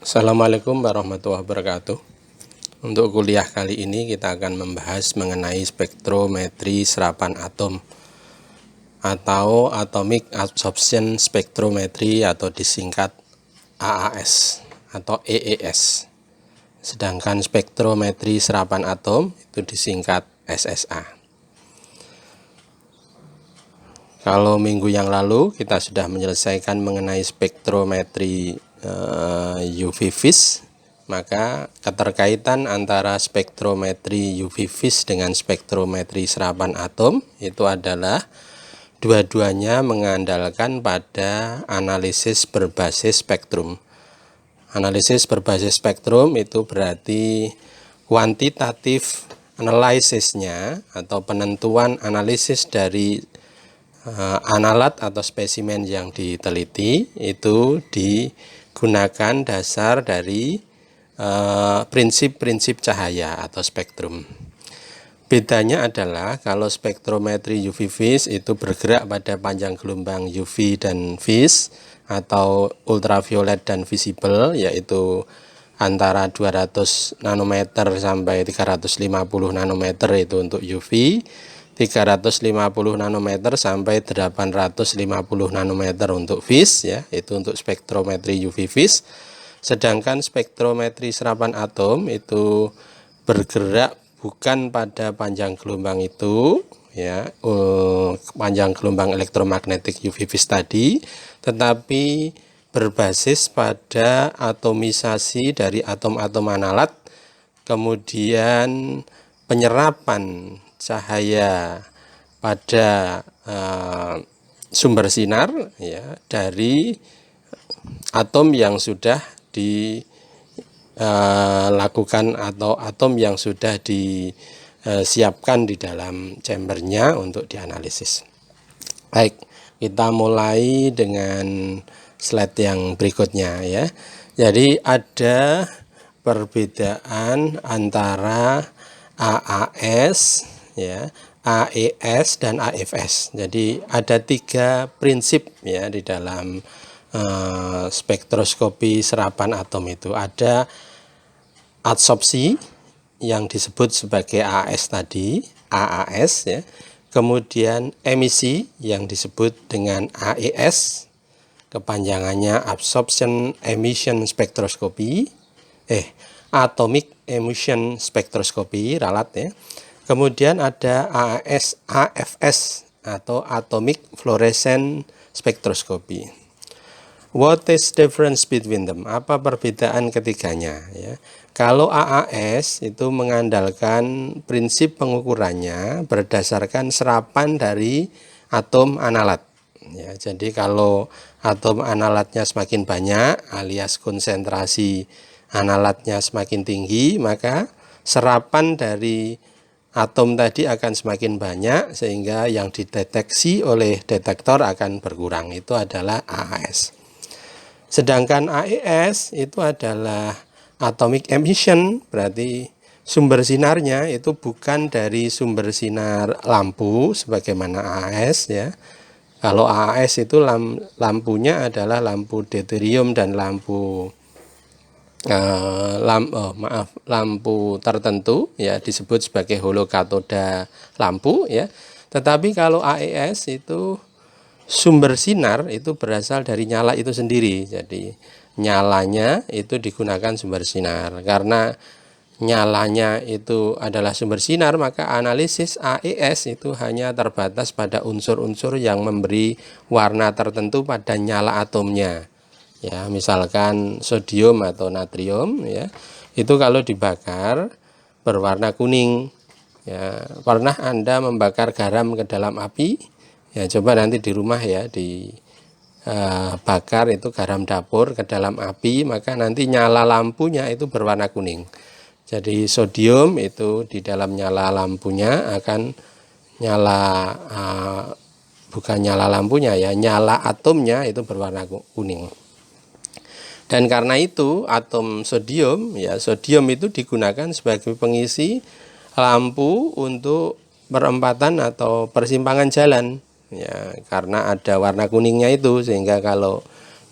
Assalamualaikum warahmatullahi wabarakatuh. Untuk kuliah kali ini kita akan membahas mengenai spektrometri serapan atom atau Atomic Absorption Spectrometry atau disingkat AAS atau EES. Sedangkan spektrometri serapan atom itu disingkat SSA. Kalau minggu yang lalu kita sudah menyelesaikan mengenai spektrometri UV vis, maka keterkaitan antara spektrometri UV vis dengan spektrometri serapan atom itu adalah dua-duanya mengandalkan pada analisis berbasis spektrum. Analisis berbasis spektrum itu berarti kuantitatif analisisnya atau penentuan analisis dari analat atau spesimen yang diteliti itu digunakan dasar dari prinsip-prinsip cahaya atau spektrum. Bedanya adalah kalau spektrometri UV vis itu bergerak pada panjang gelombang UV dan vis atau ultraviolet dan visible, yaitu antara 200 nanometer sampai 350 nanometer itu untuk UV, 350 nanometer sampai 850 nanometer untuk vis, ya, itu untuk spektrometri UV vis. Sedangkan spektrometri serapan atom itu bergerak bukan pada panjang gelombang itu, ya, panjang gelombang elektromagnetik UV vis tadi, tetapi berbasis pada atomisasi dari atom-atom analat, kemudian penyerapan cahaya pada sumber sinar, ya, dari atom yang sudah dilakukan atau atom yang sudah disiapkan di dalam chambernya untuk dianalisis. Baik, kita mulai dengan slide yang berikutnya, ya. Jadi ada perbedaan antara AAS, ya, AES dan AFS. Jadi ada 3 prinsip, ya, di dalam spektroskopi serapan atom itu. Ada adsorpsi yang disebut sebagai AAS tadi, AAS, ya. Kemudian emisi yang disebut dengan AES, kepanjangannya Absorption Emission Spectroscopy, Atomic Emission Spectroscopy, ralat, ya. Kemudian ada AFS atau Atomic Fluorescent Spectroscopy. What is difference between them? Apa perbedaan ketiganya, ya? Kalau AAS itu mengandalkan prinsip pengukurannya berdasarkan serapan dari atom analat, ya. Jadi kalau atom analatnya semakin banyak alias konsentrasi analatnya semakin tinggi, maka serapan dari atom tadi akan semakin banyak sehingga yang dideteksi oleh detektor akan berkurang. Itu adalah AAS. Sedangkan AES itu adalah atomic emission, berarti sumber sinarnya itu bukan dari sumber sinar lampu sebagaimana AAS, ya. Kalau AAS itu lampunya adalah lampu deuterium dan lampu lampu tertentu, ya, disebut sebagai holokatoda lampu, ya. Tetapi kalau AES itu sumber sinar itu berasal dari nyala itu sendiri. Jadi nyalanya itu digunakan sumber sinar. Karena nyalanya itu adalah sumber sinar, maka analisis AES itu hanya terbatas pada unsur-unsur yang memberi warna tertentu pada nyala atomnya. Ya, misalkan sodium atau natrium, ya, itu kalau dibakar berwarna kuning. Ya, pernah Anda membakar garam ke dalam api? Ya, coba nanti di rumah, ya, bakar itu garam dapur ke dalam api, maka nanti nyala lampunya itu berwarna kuning. Jadi sodium itu di dalam nyala lampunya akan nyala, bukan nyala lampunya, ya, nyala atomnya itu berwarna kuning. Dan karena itu atom sodium, ya, sodium itu digunakan sebagai pengisi lampu untuk perempatan atau persimpangan jalan, ya, karena ada warna kuningnya itu, sehingga kalau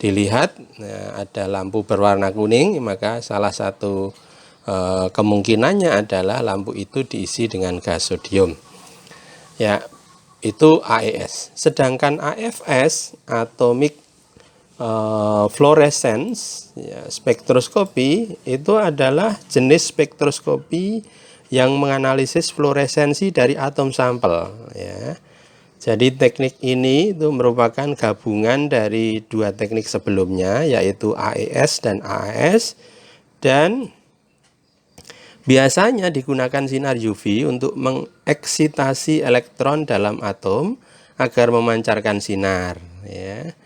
dilihat, nah, ada lampu berwarna kuning, maka salah satu kemungkinannya adalah lampu itu diisi dengan gas sodium. Ya, itu AES. Sedangkan AFS, atomic fluorescence, ya, spektroskopi, itu adalah jenis spektroskopi yang menganalisis fluoresensi dari atom sampel, ya. Jadi teknik ini itu merupakan gabungan dari dua teknik sebelumnya, yaitu AES dan AAS, dan biasanya digunakan sinar UV untuk mengeksitasi elektron dalam atom agar memancarkan sinar, ya.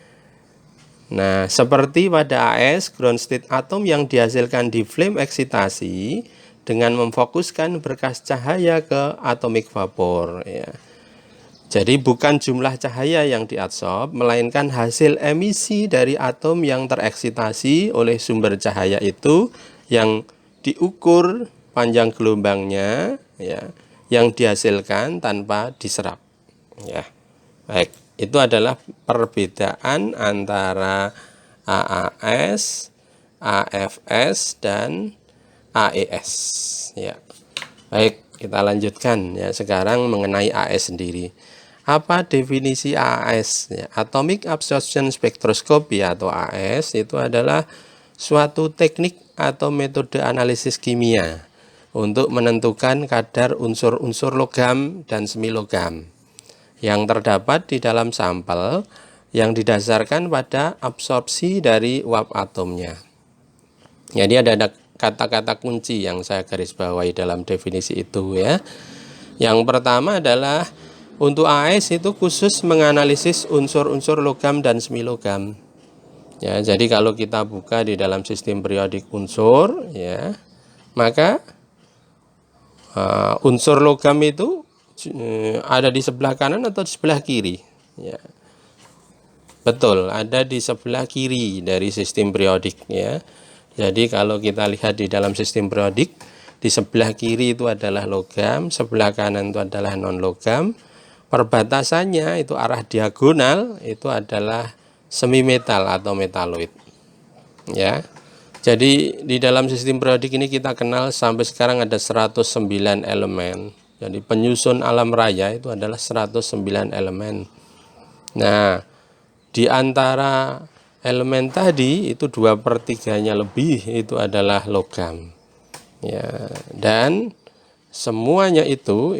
Nah, seperti pada AS, ground state atom yang dihasilkan di flame eksitasi dengan memfokuskan berkas cahaya ke atomic vapor, ya. Jadi bukan jumlah cahaya yang diabsorb, melainkan hasil emisi dari atom yang tereksitasi oleh sumber cahaya itu yang diukur panjang gelombangnya, ya, yang dihasilkan tanpa diserap, ya. Baik, itu adalah perbedaan antara AAS, AFS, dan AES, ya. Baik, kita lanjutkan ya sekarang mengenai AES sendiri. Apa definisi AES? Ya, Atomic Absorption Spectroscopy atau AES itu adalah suatu teknik atau metode analisis kimia untuk menentukan kadar unsur-unsur logam dan semi logam yang terdapat di dalam sampel yang didasarkan pada absorpsi dari uap atomnya. Jadi ada kata-kata kunci yang saya garis bawahi dalam definisi itu, ya. Yang pertama adalah untuk AES itu khusus menganalisis unsur-unsur logam dan semi logam. Ya, jadi kalau kita buka di dalam sistem periodik unsur, ya, maka unsur logam itu ada di sebelah kanan atau di sebelah kiri, ya. Betul, ada di sebelah kiri dari sistem periodik, ya. Jadi kalau kita lihat di dalam sistem periodik, di sebelah kiri itu adalah logam, sebelah kanan itu adalah non logam. Perbatasannya itu arah diagonal itu adalah semi metal atau metaloid, ya. Jadi di dalam sistem periodik ini kita kenal sampai sekarang ada 109 elemen. Jadi penyusun alam raya itu adalah 109 elemen. Nah, di antara elemen tadi itu 2/3-nya lebih itu adalah logam, ya. Dan semuanya itu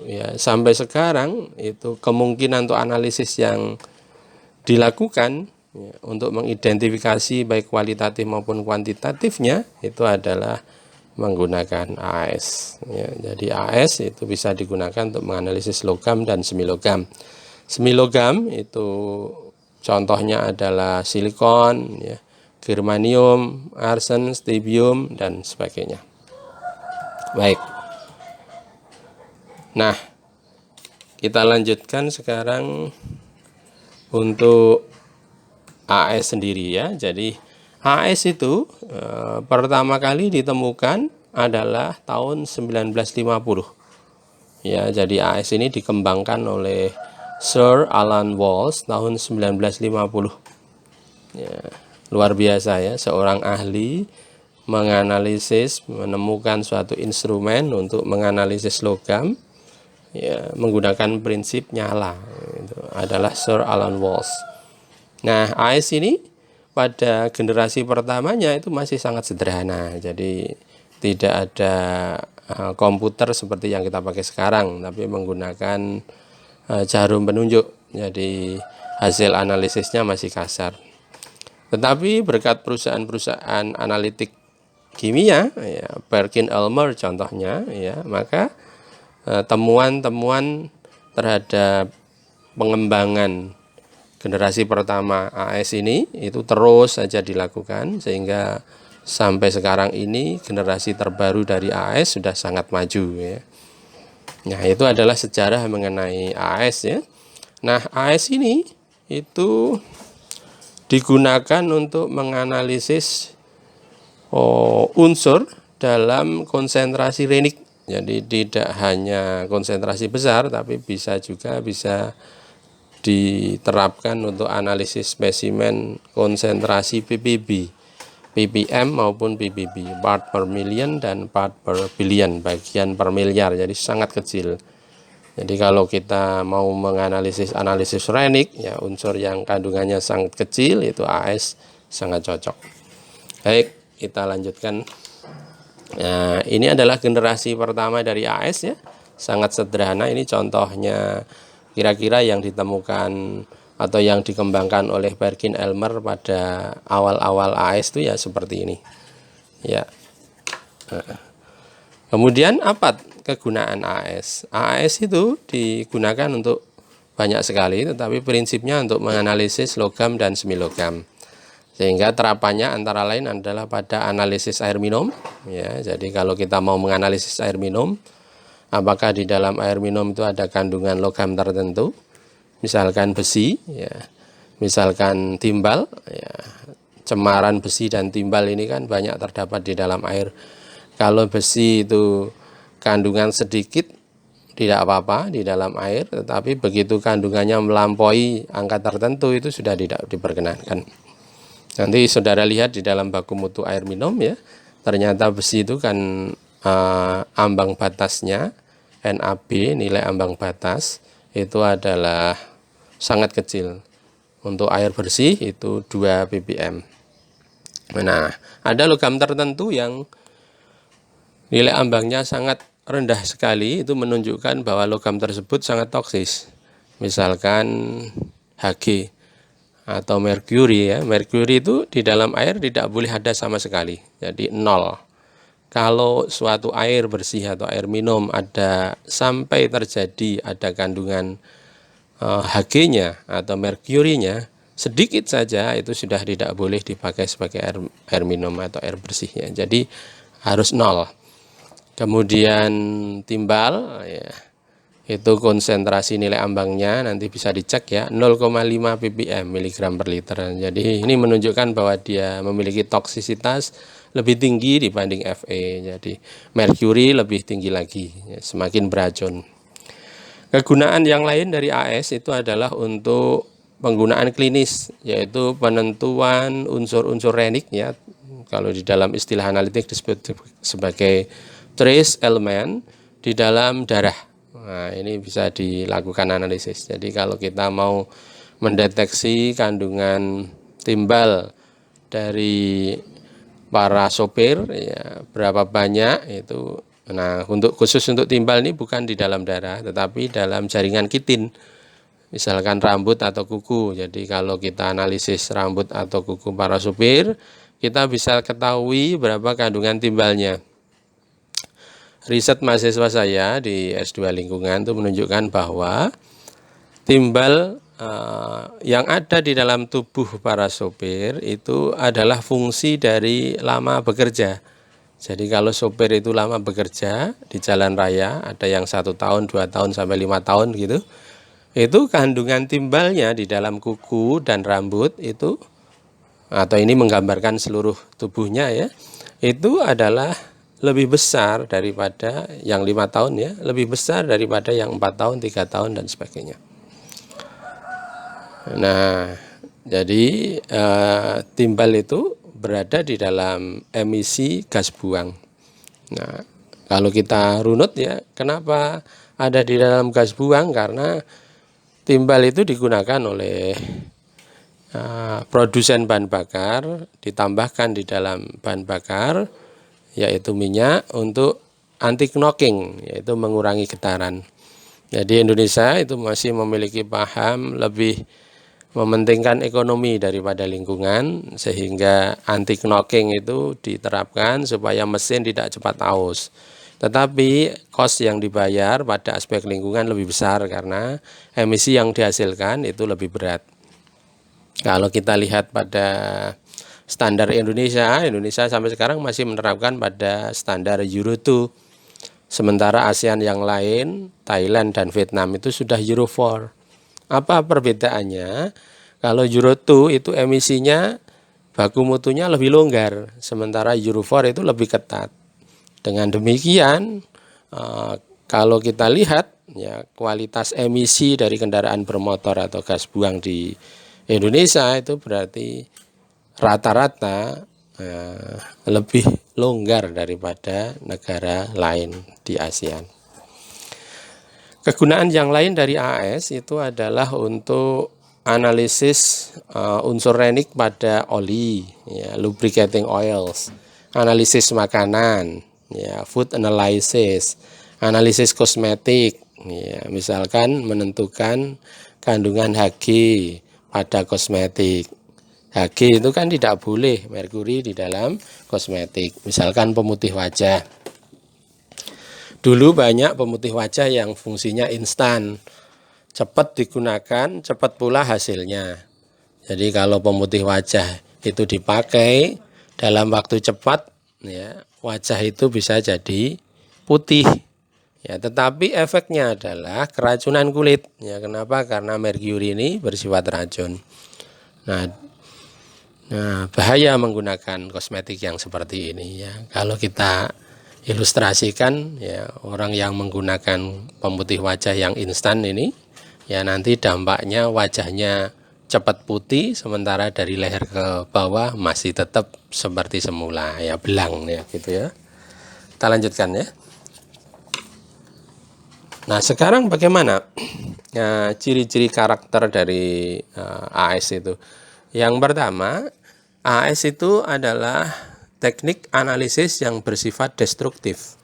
ya sampai sekarang itu kemungkinan untuk analisis yang dilakukan, ya, untuk mengidentifikasi baik kualitatif maupun kuantitatifnya itu adalah menggunakan AES, ya. Jadi AES itu bisa digunakan untuk menganalisis logam dan semi logam. Semi logam itu contohnya adalah silikon, ya, germanium, arsen, strontium, dan sebagainya. Baik. Nah, kita lanjutkan sekarang untuk AES sendiri, ya. Jadi AES itu pertama kali ditemukan adalah tahun 1950. Ya, jadi AES ini dikembangkan oleh Sir Alan Walsh tahun 1950. Ya, luar biasa, ya, seorang ahli menganalisis, menemukan suatu instrumen untuk menganalisis logam, ya, menggunakan prinsip nyala. Itu adalah Sir Alan Walsh. Nah, AES ini pada generasi pertamanya itu masih sangat sederhana. Jadi tidak ada komputer seperti yang kita pakai sekarang, tapi menggunakan jarum penunjuk. Jadi hasil analisisnya masih kasar. Tetapi berkat perusahaan-perusahaan analitik kimia, ya, Perkin-Elmer contohnya, ya, maka temuan-temuan terhadap pengembangan generasi pertama AES ini itu terus saja dilakukan sehingga sampai sekarang ini generasi terbaru dari AES sudah sangat maju, ya. Nah, itu adalah sejarah mengenai AES, ya. Nah, AES ini itu digunakan untuk menganalisis unsur dalam konsentrasi renik. Jadi tidak hanya konsentrasi besar, tapi bisa diterapkan untuk analisis spesimen konsentrasi ppb, ppm maupun ppb, part per million dan part per billion, bagian per miliar, jadi sangat kecil. Jadi kalau kita mau menganalisis Rennik, ya unsur yang kandungannya sangat kecil, itu AS sangat cocok. Baik, kita lanjutkan. Nah, ini adalah generasi pertama dari AS ya, sangat sederhana. Ini contohnya kira-kira yang ditemukan atau yang dikembangkan oleh Perkin Elmer pada awal-awal AS itu ya seperti ini. Ya. Kemudian apa kegunaan AS? AS itu digunakan untuk banyak sekali, tetapi prinsipnya untuk menganalisis logam dan semilogam. Sehingga terapannya antara lain adalah pada analisis air minum. Ya, jadi kalau kita mau menganalisis air minum, apakah di dalam air minum itu ada kandungan logam tertentu, misalkan besi, ya, misalkan timbal, ya, cemaran besi dan timbal ini kan banyak terdapat di dalam air. Kalau besi itu kandungan sedikit, tidak apa-apa di dalam air, tetapi begitu kandungannya melampaui angka tertentu itu sudah tidak diperkenankan. Nanti saudara lihat di dalam baku mutu air minum ya, ternyata besi itu kan ambang batasnya NAB, nilai ambang batas itu adalah sangat kecil. Untuk air bersih itu 2 ppm. Nah, ada logam tertentu yang nilai ambangnya sangat rendah sekali, itu menunjukkan bahwa logam tersebut sangat toksis. Misalkan Hg atau merkuri ya. Merkuri itu di dalam air tidak boleh ada sama sekali. Jadi 0. Kalau suatu air bersih atau air minum ada sampai terjadi ada kandungan Hg-nya atau merkurinya sedikit saja, itu sudah tidak boleh dipakai sebagai air minum atau air bersihnya. Jadi harus 0. Kemudian timbal ya, itu konsentrasi nilai ambangnya nanti bisa dicek ya, 0,5 ppm miligram per liter. Jadi ini menunjukkan bahwa dia memiliki toksisitas lebih tinggi dibanding Fe. Jadi merkuri lebih tinggi lagi ya, semakin beracun. Kegunaan yang lain dari AS itu adalah untuk penggunaan klinis, yaitu penentuan unsur-unsur Rennik ya. Kalau di dalam istilah analitik disebut sebagai trace element di dalam darah. Nah, ini bisa dilakukan analisis. Jadi kalau kita mau mendeteksi kandungan timbal dari para sopir ya, berapa banyak itu. Nah, khusus untuk timbal ini bukan di dalam darah, tetapi dalam jaringan kitin. Misalkan rambut atau kuku. Jadi kalau kita analisis rambut atau kuku para sopir, kita bisa ketahui berapa kandungan timbalnya. Riset mahasiswa saya di S2 lingkungan itu menunjukkan bahwa timbal yang ada di dalam tubuh para sopir itu adalah fungsi dari lama bekerja. Jadi kalau sopir itu lama bekerja di jalan raya, ada yang 1 tahun, 2 tahun, sampai 5 tahun gitu, itu kandungan timbalnya di dalam kuku dan rambut itu, atau ini menggambarkan seluruh tubuhnya ya, itu adalah lebih besar daripada yang 5 tahun ya, lebih besar daripada yang 4 tahun, 3 tahun dan sebagainya. Nah, jadi timbal itu berada di dalam emisi gas buang. Nah, kalau kita runut ya, kenapa ada di dalam gas buang? Karena timbal itu digunakan oleh produsen bahan bakar, ditambahkan di dalam bahan bakar yaitu minyak untuk anti knocking, yaitu mengurangi getaran. Jadi Indonesia itu masih memiliki paham lebih mementingkan ekonomi daripada lingkungan, sehingga anti knocking itu diterapkan supaya mesin tidak cepat aus. Tetapi kos yang dibayar pada aspek lingkungan lebih besar karena emisi yang dihasilkan itu lebih berat. Kalau kita lihat pada standar Indonesia sampai sekarang masih menerapkan pada standar Euro 2. Sementara ASEAN yang lain, Thailand dan Vietnam itu sudah Euro 4. Apa perbedaannya? Kalau Euro 2 itu emisinya baku mutunya lebih longgar, sementara Euro 4 itu lebih ketat. Dengan demikian Kalau kita lihat ya kualitas emisi dari kendaraan bermotor atau gas buang di Indonesia itu berarti rata-rata lebih longgar daripada negara lain di ASEAN. Kegunaan yang lain dari AS itu adalah untuk analisis unsur renik pada oli, ya, lubricating oils, analisis makanan, ya, food analysis, analisis kosmetik, ya, misalkan menentukan kandungan Hg pada kosmetik. Hg itu kan tidak boleh merkuri di dalam kosmetik, misalkan pemutih wajah. Dulu banyak pemutih wajah yang fungsinya instan, cepat digunakan, cepat pula hasilnya. Jadi kalau pemutih wajah itu dipakai dalam waktu cepat, ya, wajah itu bisa jadi putih. Ya, tetapi efeknya adalah keracunan kulit. Ya, kenapa? Karena merkuri ini bersifat racun. Nah, bahaya menggunakan kosmetik yang seperti ini, ya. Kalau kita ilustrasikan, ya, orang yang menggunakan pemutih wajah yang instan ini, ya, nanti dampaknya wajahnya cepat putih, sementara dari leher ke bawah masih tetap seperti semula, ya, belang, ya, gitu ya. Kita lanjutkan, ya. Nah, sekarang bagaimana ciri-ciri karakter dari AS itu? Yang pertama, AS itu adalah teknik analisis yang bersifat destruktif,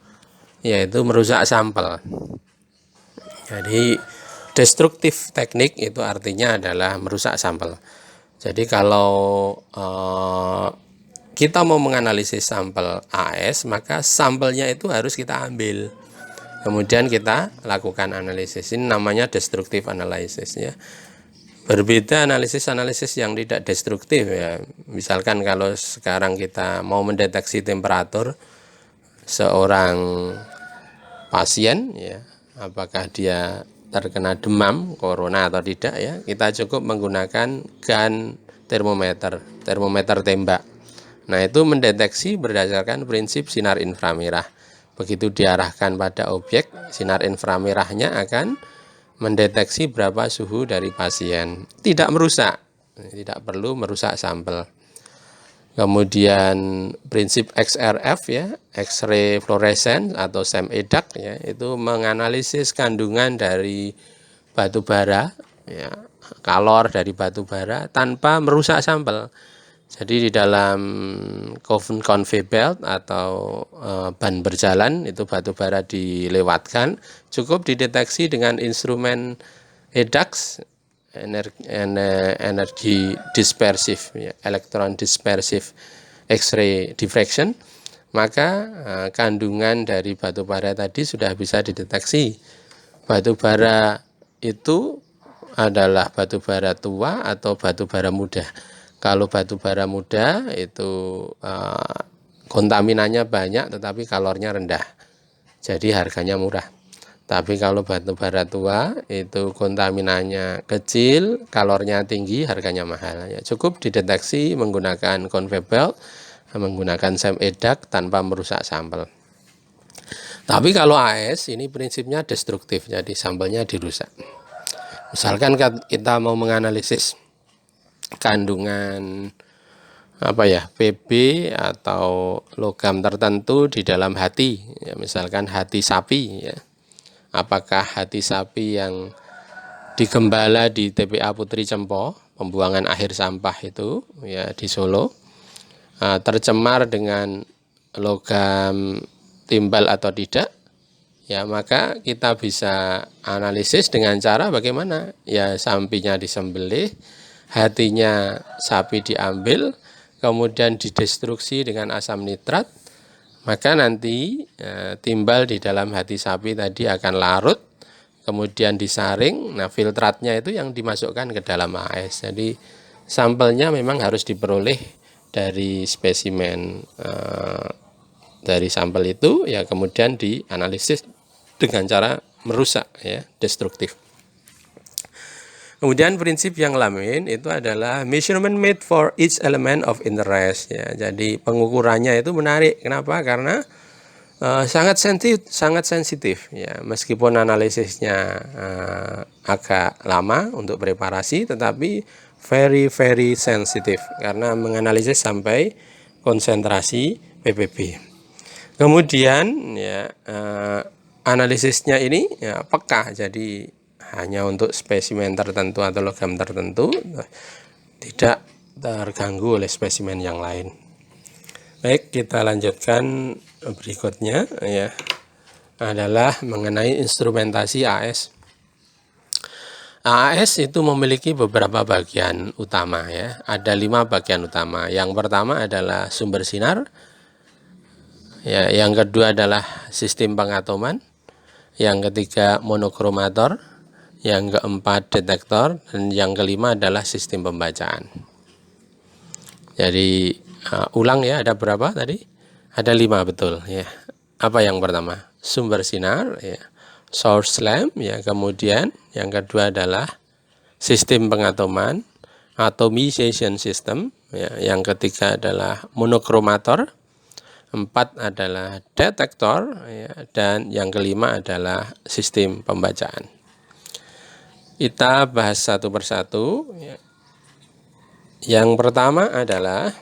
yaitu merusak sampel. Jadi destruktif teknik itu artinya adalah merusak sampel. Jadi kalau kita mau menganalisis sampel AS, maka sampelnya itu harus kita ambil. Kemudian kita lakukan analisis. Ini namanya destructive analysis, ya. Berbeda analisis yang tidak destruktif, ya. Misalkan kalau sekarang kita mau mendeteksi temperatur seorang pasien, ya, apakah dia terkena demam corona atau tidak, ya, kita cukup menggunakan gun termometer tembak. Nah, itu mendeteksi berdasarkan prinsip sinar inframerah. Begitu diarahkan pada objek, sinar inframerahnya akan mendeteksi berapa suhu dari pasien. Tidak merusak, tidak perlu merusak sampel. Kemudian prinsip XRF, ya, X-ray fluorescence atau SEM-EDAC, ya, itu menganalisis kandungan dari batu bara, ya, kalor dari batu bara tanpa merusak sampel. Jadi di dalam conveyor belt atau ban berjalan itu batu bara dilewatkan, cukup dideteksi dengan instrumen EDAX, energi dispersif, ya, elektron dispersif X-ray diffraction, maka kandungan dari batu bara tadi sudah bisa dideteksi. Batu bara itu adalah batu bara tua atau batu bara muda. Kalau batu bara muda itu kontaminannya banyak tetapi kalornya rendah, jadi harganya murah. Tapi kalau batu bara tua itu kontaminannya kecil, kalornya tinggi, harganya mahal. Ya, cukup dideteksi menggunakan conveyor belt, menggunakan SEM-EDAC tanpa merusak sampel. Tapi kalau AS ini prinsipnya destruktif, jadi sampelnya dirusak. Misalkan kita mau menganalisis kandungan PB atau logam tertentu di dalam hati, ya, misalkan hati sapi, ya. Apakah hati sapi yang digembala di TPA Putri Cempo, pembuangan akhir sampah itu, ya, di Solo, tercemar dengan logam timbal atau tidak, ya, maka kita bisa analisis dengan cara bagaimana, ya, sapinya disembelih, hatinya sapi diambil, kemudian didestruksi dengan asam nitrat, maka nanti timbal di dalam hati sapi tadi akan larut, kemudian disaring. Nah, filtratnya itu yang dimasukkan ke dalam AS. Jadi sampelnya memang harus diperoleh dari spesimen dari sampel itu, ya, kemudian dianalisis dengan cara merusak, ya, destruktif. Kemudian prinsip yang lain itu adalah measurement made for each element of interest, ya. Jadi pengukurannya itu menarik. Kenapa? Karena sangat sensitif ya, meskipun analisisnya agak lama untuk preparasi, tetapi very sensitif karena menganalisis sampai konsentrasi ppb. Kemudian ya analisisnya ini ya peka, jadi hanya untuk spesimen tertentu atau logam tertentu, tidak terganggu oleh spesimen yang lain. Baik, kita lanjutkan berikutnya ya, adalah mengenai instrumentasi AS. AS itu memiliki beberapa bagian utama ya. Ada 5 bagian utama. Yang pertama adalah sumber sinar. Ya, yang kedua adalah sistem pengatoman. Yang ketiga monokromator. Yang keempat detektor, dan yang kelima adalah sistem pembacaan. Jadi ulang ya, ada berapa tadi? Ada 5 betul ya. Apa yang pertama? Sumber sinar ya, source lamp ya, kemudian yang kedua adalah sistem pengatoman, atomization system ya, yang ketiga adalah monokromator, 4 adalah detektor ya, dan yang kelima adalah sistem pembacaan. Kita bahas satu persatu ya. Yang pertama adalah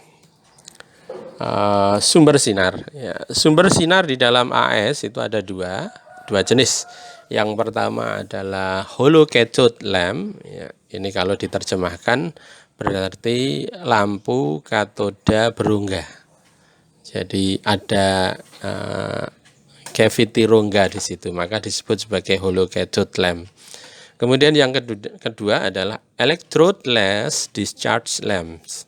sumber sinar ya. Sumber sinar di dalam AS itu ada dua jenis. Yang pertama adalah hollow cathode lamp ya. Ini kalau diterjemahkan berarti lampu katoda berongga. Jadi ada cavity rongga di situ, maka disebut sebagai hollow cathode lamp. Kemudian yang kedua adalah electrode-less discharge lamps.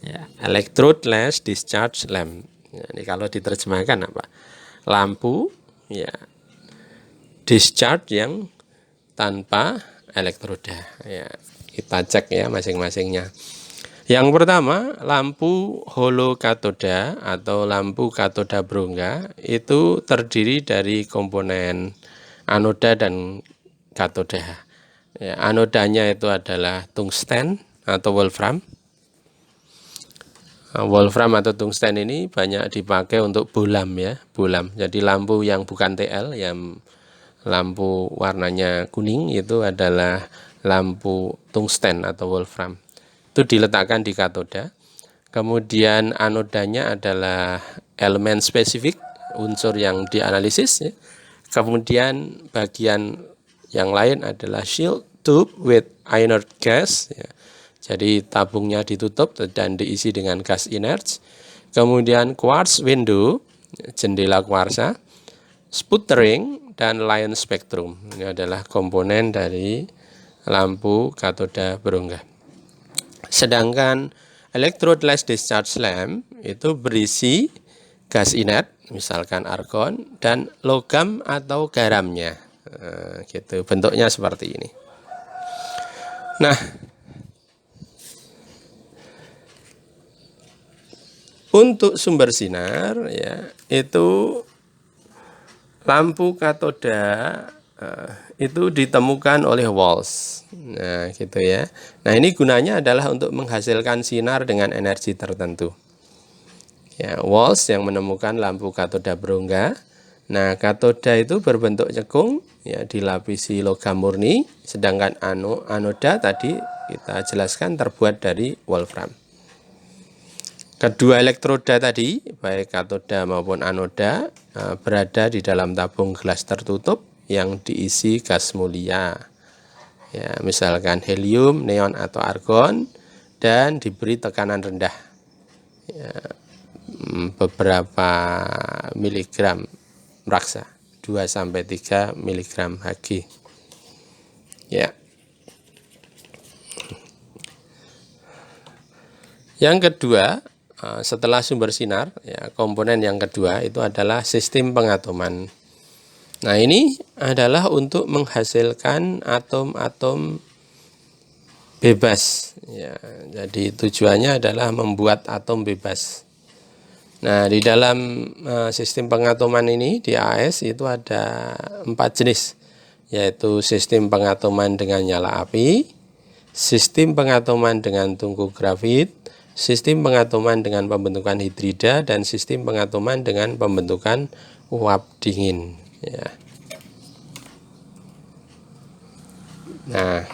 Ya, electrode-less discharge lamp. Ya, ini kalau diterjemahkan apa? Lampu ya discharge yang tanpa elektroda. Ya, kita cek ya masing-masingnya. Yang pertama, lampu hollow katoda atau lampu katoda berongga itu terdiri dari komponen anoda dan katoda. Ya, anodanya itu adalah tungsten atau wolfram. Wolfram atau tungsten ini banyak dipakai untuk bolam ya, bolam. Jadi lampu yang bukan TL, yang lampu warnanya kuning itu adalah lampu tungsten atau wolfram. Itu diletakkan di katoda. Kemudian anodanya adalah elemen spesifik, unsur yang dianalisis ya. Kemudian bagian yang lain adalah shield tube with inert gas ya. Jadi tabungnya ditutup dan diisi dengan gas inert. Kemudian quartz window, jendela kuarsa, sputtering, dan line spectrum. Ini adalah komponen dari lampu katoda berongga. Sedangkan electrode-less discharge lamp itu berisi gas inert, misalkan argon, dan logam atau garamnya. Gitu, bentuknya seperti ini. Nah, untuk sumber sinar ya, itu lampu katoda itu ditemukan oleh Walsh. Nah, gitu ya. Nah, ini gunanya adalah untuk menghasilkan sinar dengan energi tertentu. Ya, Walsh yang menemukan lampu katoda berongga. Nah, katoda itu berbentuk cekung ya, dilapisi logam murni, sedangkan anoda tadi kita jelaskan terbuat dari wolfram. Kedua elektroda tadi, baik katoda maupun anoda, berada di dalam tabung gelas tertutup yang diisi gas mulia. Ya, misalkan helium, neon atau argon, dan diberi tekanan rendah. Ya, beberapa miligram raksa, 2-3 miligram Hg. Ya. Yang kedua, setelah sumber sinar, ya, komponen yang kedua itu adalah sistem pengatoman. Nah, ini adalah untuk menghasilkan atom-atom bebas. Ya, jadi tujuannya adalah membuat atom bebas. Nah, di dalam sistem pengatoman ini di AS itu ada 4 jenis, yaitu sistem pengatoman dengan nyala api, sistem pengatoman dengan tungku grafit, sistem pengatoman dengan pembentukan hidrida, dan sistem pengatoman dengan pembentukan uap dingin. Ya. Nah,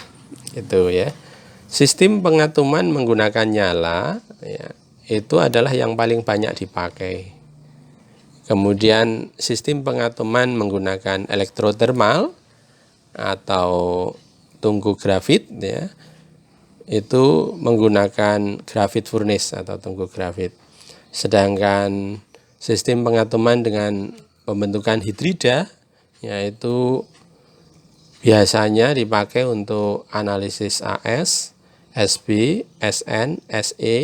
itu ya. Sistem pengatoman menggunakan nyala, ya, itu adalah yang paling banyak dipakai. Kemudian sistem pengatoman menggunakan elektrotermal atau tungku grafit, ya, itu menggunakan grafit furnace atau tungku grafit. Sedangkan sistem pengatoman dengan pembentukan hidrida, yaitu biasanya dipakai untuk analisis AS, SB, SN, SE,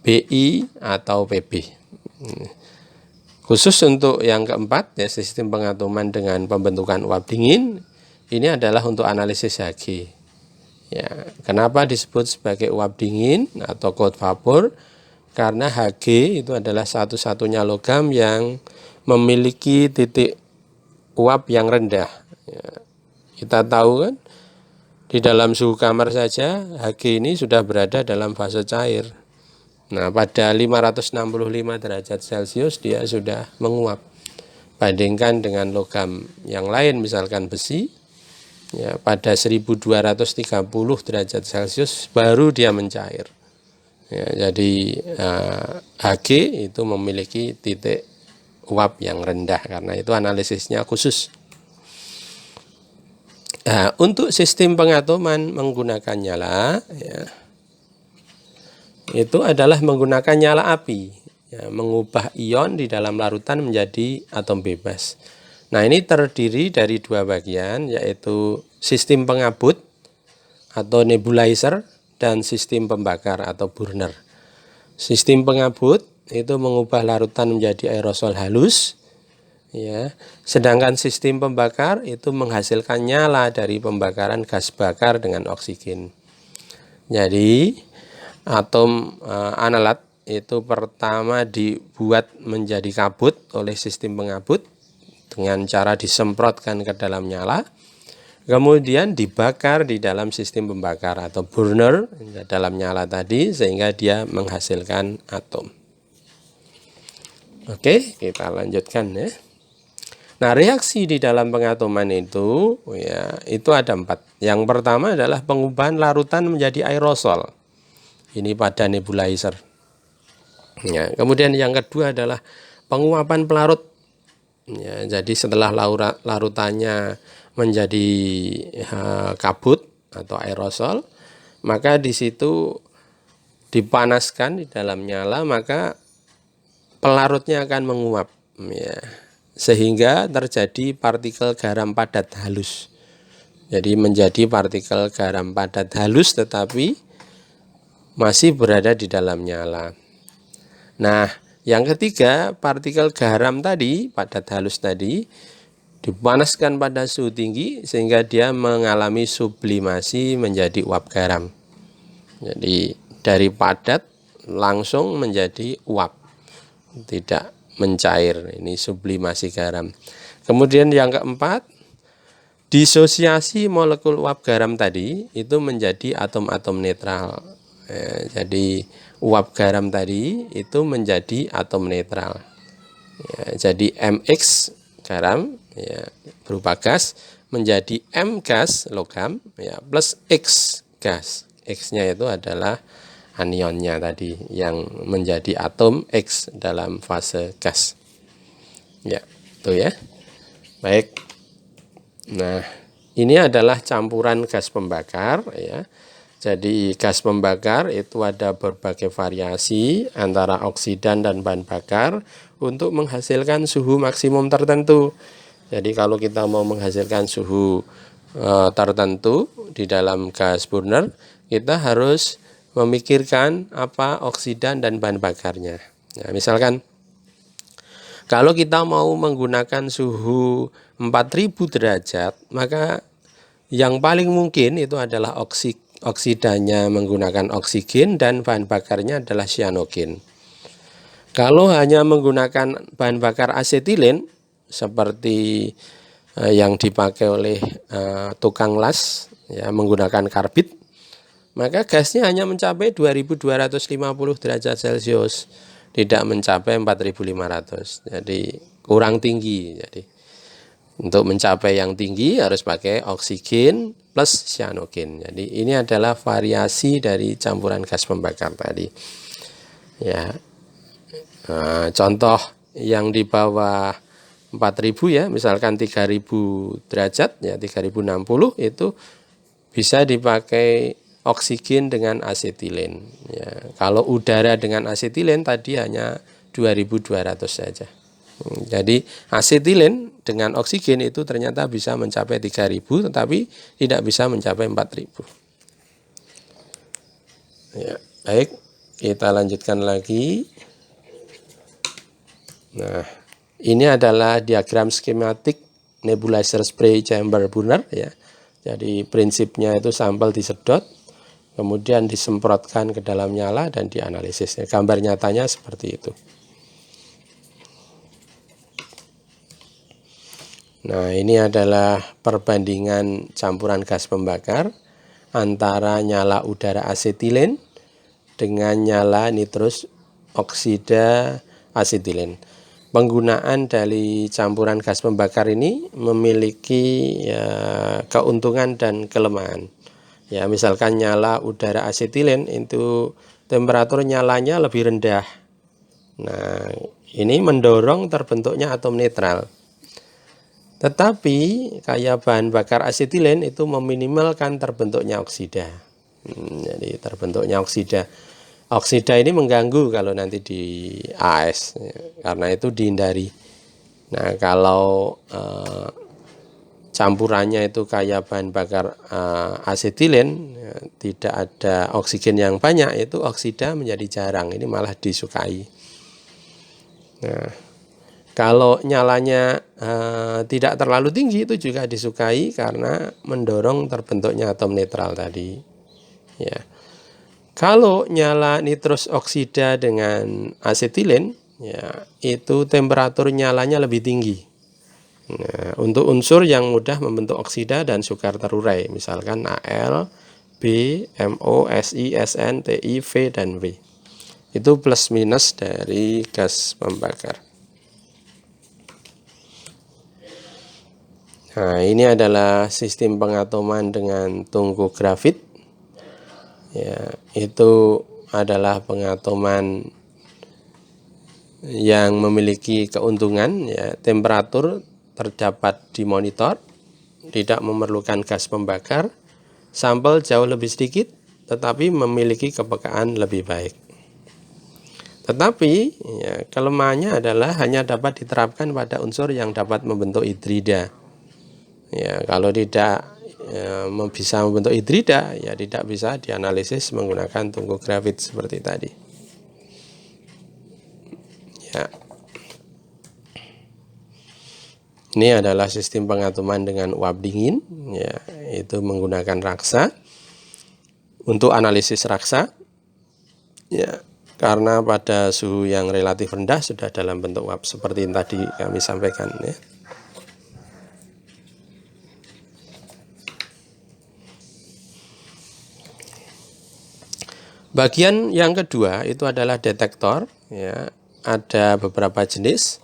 BI, atau PB. Khusus untuk yang keempat, ya, sistem pengatoman dengan pembentukan uap dingin, ini adalah untuk analisis Hg. Ya, kenapa disebut sebagai uap dingin atau cold vapor? Karena Hg itu adalah satu-satunya logam yang memiliki titik uap yang rendah. Ya, kita tahu kan, di dalam suhu kamar saja Hg ini sudah berada dalam fase cair. Nah, pada 565 derajat Celcius dia sudah menguap. Bandingkan dengan logam yang lain, misalkan besi, ya, pada 1230 derajat Celcius baru dia mencair. Ya, jadi Hg itu memiliki titik uap yang rendah, karena itu analisisnya khusus. Nah, untuk sistem pengatoman menggunakan nyala, ya, itu adalah menggunakan nyala api, ya, mengubah ion di dalam larutan menjadi atom bebas. Nah, ini terdiri dari dua bagian, yaitu sistem pengabut atau nebulizer dan sistem pembakar atau burner. Sistem pengabut itu mengubah larutan menjadi aerosol halus, ya. Sedangkan sistem pembakar itu menghasilkan nyala dari pembakaran gas bakar dengan oksigen. Jadi atom analat itu pertama dibuat menjadi kabut oleh sistem pengabut dengan cara disemprotkan ke dalam nyala, kemudian dibakar di dalam sistem pembakar atau burner dalam nyala tadi, sehingga dia menghasilkan atom. Oke, kita lanjutkan ya. Nah, reaksi di dalam pengatoman itu, ya, itu ada 4. Yang pertama adalah pengubahan larutan menjadi aerosol. Ini pada nebulizer. Ya, kemudian yang kedua adalah penguapan pelarut. Ya, jadi setelah larutannya menjadi kabut atau aerosol, maka di situ dipanaskan di dalam nyala, maka pelarutnya akan menguap, ya, sehingga terjadi partikel garam padat halus. Jadi menjadi partikel garam padat halus tetapi masih berada di dalam nyala. Nah, yang ketiga, partikel garam tadi, padat halus tadi, dipanaskan pada suhu tinggi sehingga dia mengalami sublimasi menjadi uap garam. Jadi dari padat langsung menjadi uap, tidak mencair. Ini sublimasi garam. Kemudian yang keempat, disosiasi molekul uap garam tadi itu menjadi atom-atom netral. Jadi uap garam tadi itu menjadi atom netral. Ya, jadi MX garam, ya, berupa gas menjadi M gas logam, ya, plus X gas. X-nya itu adalah anionnya tadi yang menjadi atom X dalam fase gas. Ya, itu ya. Baik. Nah, ini adalah campuran gas pembakar, ya. Jadi gas pembakar itu ada berbagai variasi antara oksidan dan bahan bakar untuk menghasilkan suhu maksimum tertentu. Jadi kalau kita mau menghasilkan suhu tertentu di dalam gas burner, kita harus memikirkan apa oksidan dan bahan bakarnya. Nah, misalkan kalau kita mau menggunakan suhu 4000 derajat, maka yang paling mungkin itu adalah oksidanya menggunakan oksigen dan bahan bakarnya adalah cyanogen. Kalau hanya menggunakan bahan bakar asetilen seperti yang dipakai oleh tukang las, ya, menggunakan karbit, maka gasnya hanya mencapai 2250 derajat Celcius, tidak mencapai 4500. Jadi kurang tinggi. Jadi untuk mencapai yang tinggi harus pakai oksigen plus cyanogen. Jadi ini adalah variasi dari campuran gas pembakar tadi. Ya. Nah, contoh yang di bawah 4000 ya, misalkan 3000 derajat ya, 3060 itu bisa dipakai oksigen dengan asetilen ya. Kalau udara dengan asetilen tadi hanya 2200 saja. Jadi asetilen dengan oksigen itu ternyata bisa mencapai 3000 tetapi tidak bisa mencapai 4000. Ya, baik, kita lanjutkan lagi. Nah, ini adalah diagram skematik nebulizer spray chamber burner ya. Jadi prinsipnya itu sampel disedot, kemudian disemprotkan ke dalam nyala dan dianalisis. Gambar nyatanya seperti itu. Nah, ini adalah perbandingan campuran gas pembakar antara nyala udara asetilen dengan nyala nitrous oksida asetilen. Penggunaan dari campuran gas pembakar ini memiliki ya, keuntungan dan kelemahan. Ya, misalkan nyala udara asetilen itu temperatur nyalanya lebih rendah. Nah, ini mendorong terbentuknya atom netral. Tetapi kayak bahan bakar asetilen itu meminimalkan terbentuknya oksida. Jadi terbentuknya oksida. Oksida ini mengganggu kalau nanti di AS, karena itu dihindari. Nah, kalau campurannya itu kayak bahan bakar asetilen, ya, tidak ada oksigen yang banyak, itu oksida menjadi jarang. Ini malah disukai. Nah, kalau nyalanya tidak terlalu tinggi itu juga disukai karena mendorong terbentuknya atom netral tadi. Ya. Kalau nyala nitrous oksida dengan asetilen, ya, itu temperatur nyalanya lebih tinggi. Nah, untuk unsur yang mudah membentuk oksida dan sukar terurai, misalkan Al, B, MO, Si, Sn, Ti, V, dan W. Itu plus minus dari gas pembakar. Nah, ini adalah sistem pengatoman dengan tungku grafit. Ya, itu adalah pengatoman yang memiliki keuntungan ya, temperatur terdapat di monitor, tidak memerlukan gas pembakar, sampel jauh lebih sedikit tetapi memiliki kepekaan lebih baik. Tetapi ya, kelemahannya adalah hanya dapat diterapkan pada unsur yang dapat membentuk hidrida. Ya, kalau tidak bisa membentuk hidrida, ya tidak bisa dianalisis menggunakan tungku grafit seperti tadi. Ya. Ini adalah sistem pengatoman dengan uap dingin, ya, itu menggunakan raksa. Untuk analisis raksa, ya, karena pada suhu yang relatif rendah sudah dalam bentuk uap seperti yang tadi kami sampaikan. Ya. Bagian yang kedua itu adalah detektor. Ya, ada beberapa jenis.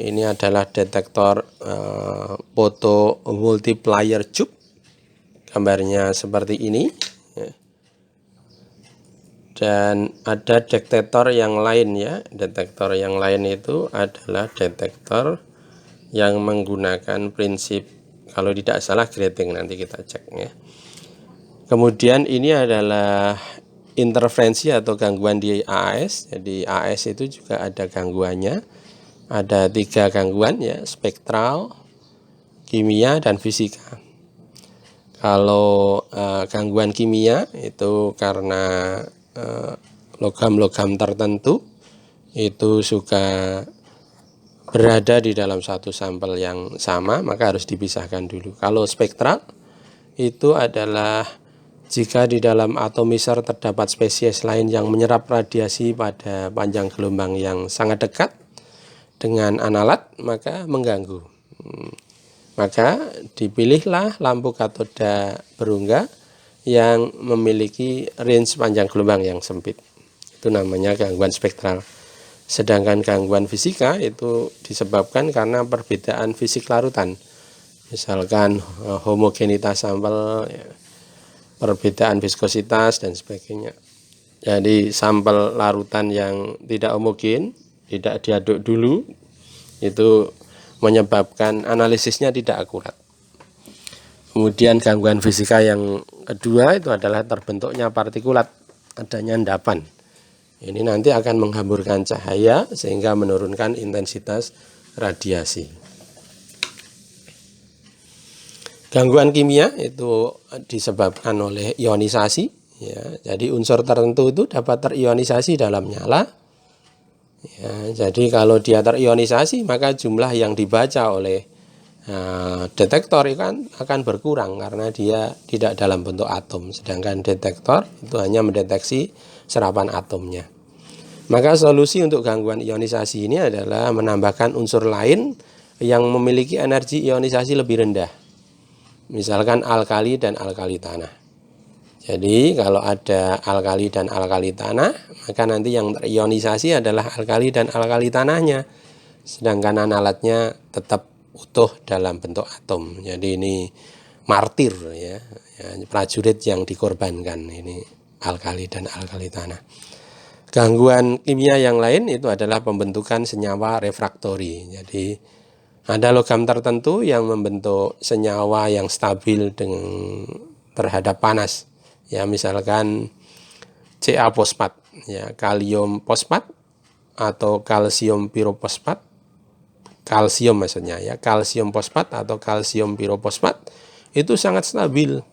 Ini adalah detektor photo multiplier tube. Gambarnya seperti ini. Ya. Dan ada detektor yang lain ya. Detektor yang lain itu adalah detektor yang menggunakan prinsip, kalau tidak salah grating, nanti kita cek ya. Kemudian ini adalah interferensi atau gangguan di AS. Jadi AS itu juga ada gangguannya. Ada 3 gangguan ya, spektral, kimia, dan fisika. Kalau gangguan kimia itu karena logam-logam tertentu itu suka berada di dalam satu sampel yang sama, maka harus dipisahkan dulu. Kalau spektral itu adalah jika di dalam atomizer terdapat spesies lain yang menyerap radiasi pada panjang gelombang yang sangat dekat dengan analat, maka mengganggu. Maka dipilihlah lampu katoda berungga yang memiliki range panjang gelombang yang sempit. Itu namanya gangguan spektral. Sedangkan gangguan fisika itu disebabkan karena perbedaan fisik larutan. Misalkan homogenitas sampel, ya, perbedaan viskositas dan sebagainya. Jadi sampel larutan yang tidak homogen, tidak diaduk dulu, itu menyebabkan analisisnya tidak akurat. Kemudian gangguan fisika yang kedua itu adalah terbentuknya partikulat, adanya endapan. Ini nanti akan menghamburkan cahaya sehingga menurunkan intensitas radiasi. Gangguan kimia itu disebabkan oleh ionisasi. Ya, jadi unsur tertentu itu dapat terionisasi dalam nyala. Ya, jadi kalau dia terionisasi maka jumlah yang dibaca oleh detektor akan berkurang karena dia tidak dalam bentuk atom. Sedangkan detektor itu hanya mendeteksi serapan atomnya. Maka solusi untuk gangguan ionisasi ini adalah menambahkan unsur lain yang memiliki energi ionisasi lebih rendah. Misalkan alkali dan alkali tanah. Jadi kalau ada alkali dan alkali tanah, maka nanti yang terionisasi adalah alkali dan alkali tanahnya. Sedangkan analatnya tetap utuh dalam bentuk atom. Jadi ini martir ya, prajurit yang dikorbankan, ini alkali dan alkali tanah. Gangguan kimia yang lain itu adalah pembentukan senyawa refraktori. Jadi ada logam tertentu yang membentuk senyawa yang stabil terhadap panas. Ya, misalkan Ca fosfat, ya, kalium fosfat atau kalsium pirofosfat. Kalsium maksudnya ya, kalsium fosfat atau kalsium pirofosfat itu sangat stabil.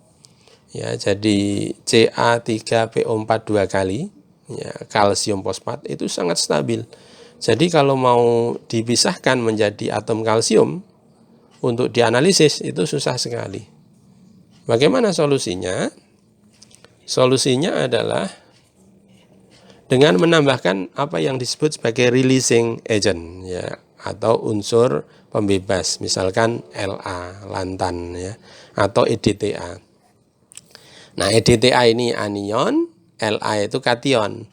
Ya, jadi Ca3PO4 2 kali. Ya, kalsium fosfat itu sangat stabil. Jadi kalau mau dipisahkan menjadi atom kalsium untuk dianalisis itu susah sekali. Bagaimana solusinya? Solusinya adalah dengan menambahkan apa yang disebut sebagai releasing agent, ya, atau unsur pembebas, misalkan La, lantan, ya, atau EDTA. Nah, EDTA ini anion, La itu kation.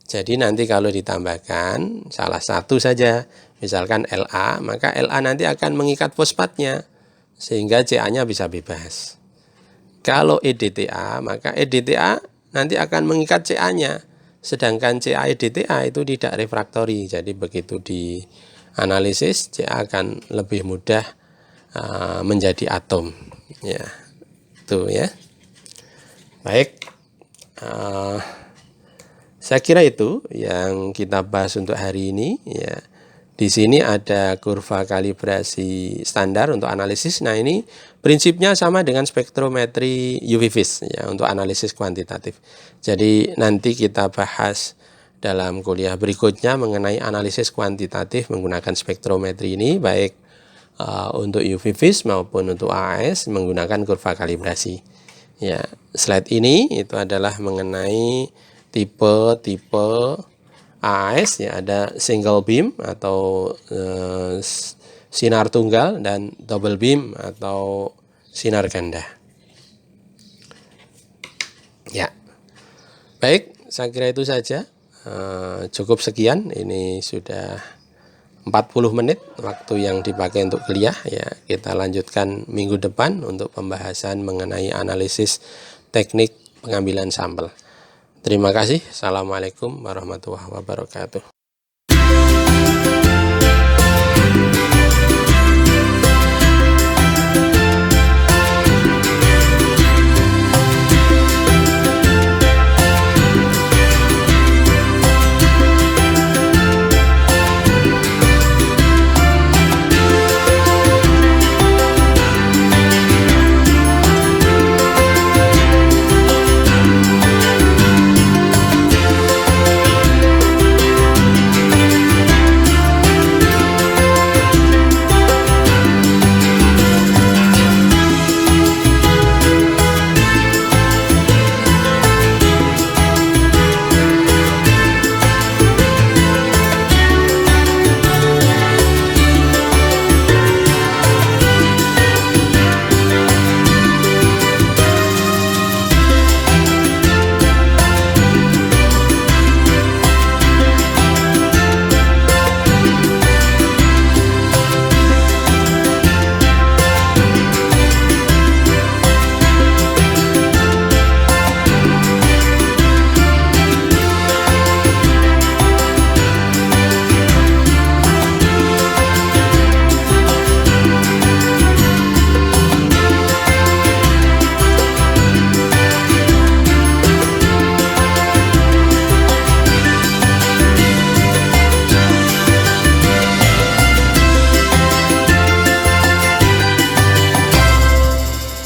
Jadi nanti kalau ditambahkan salah satu saja, misalkan La, maka La nanti akan mengikat fosfatnya sehingga Ca-nya bisa bebas. Kalau EDTA, maka EDTA nanti akan mengikat Ca-nya, sedangkan Ca EDTA itu tidak refraktori. Jadi begitu dianalisis, Ca akan lebih mudah menjadi atom. Ya, itu ya. Baik. Saya kira itu yang kita bahas untuk hari ini. Ya, di sini ada kurva kalibrasi standar untuk analisis. Nah, ini prinsipnya sama dengan spektrometri UV vis, ya, untuk analisis kuantitatif. Jadi nanti kita bahas dalam kuliah berikutnya mengenai analisis kuantitatif menggunakan spektrometri ini, baik untuk UV vis maupun untuk AAS menggunakan kurva kalibrasi. Ya, slide ini itu adalah mengenai tipe AAS, ya, ada single beam atau sinar tunggal dan double beam atau sinar ganda. Ya, baik, saya kira itu saja. Cukup sekian, ini sudah 40 menit waktu yang dipakai untuk kuliah. Ya, kita lanjutkan minggu depan untuk pembahasan mengenai analisis teknik pengambilan sampel. Terima kasih. Assalamualaikum warahmatullahi wabarakatuh.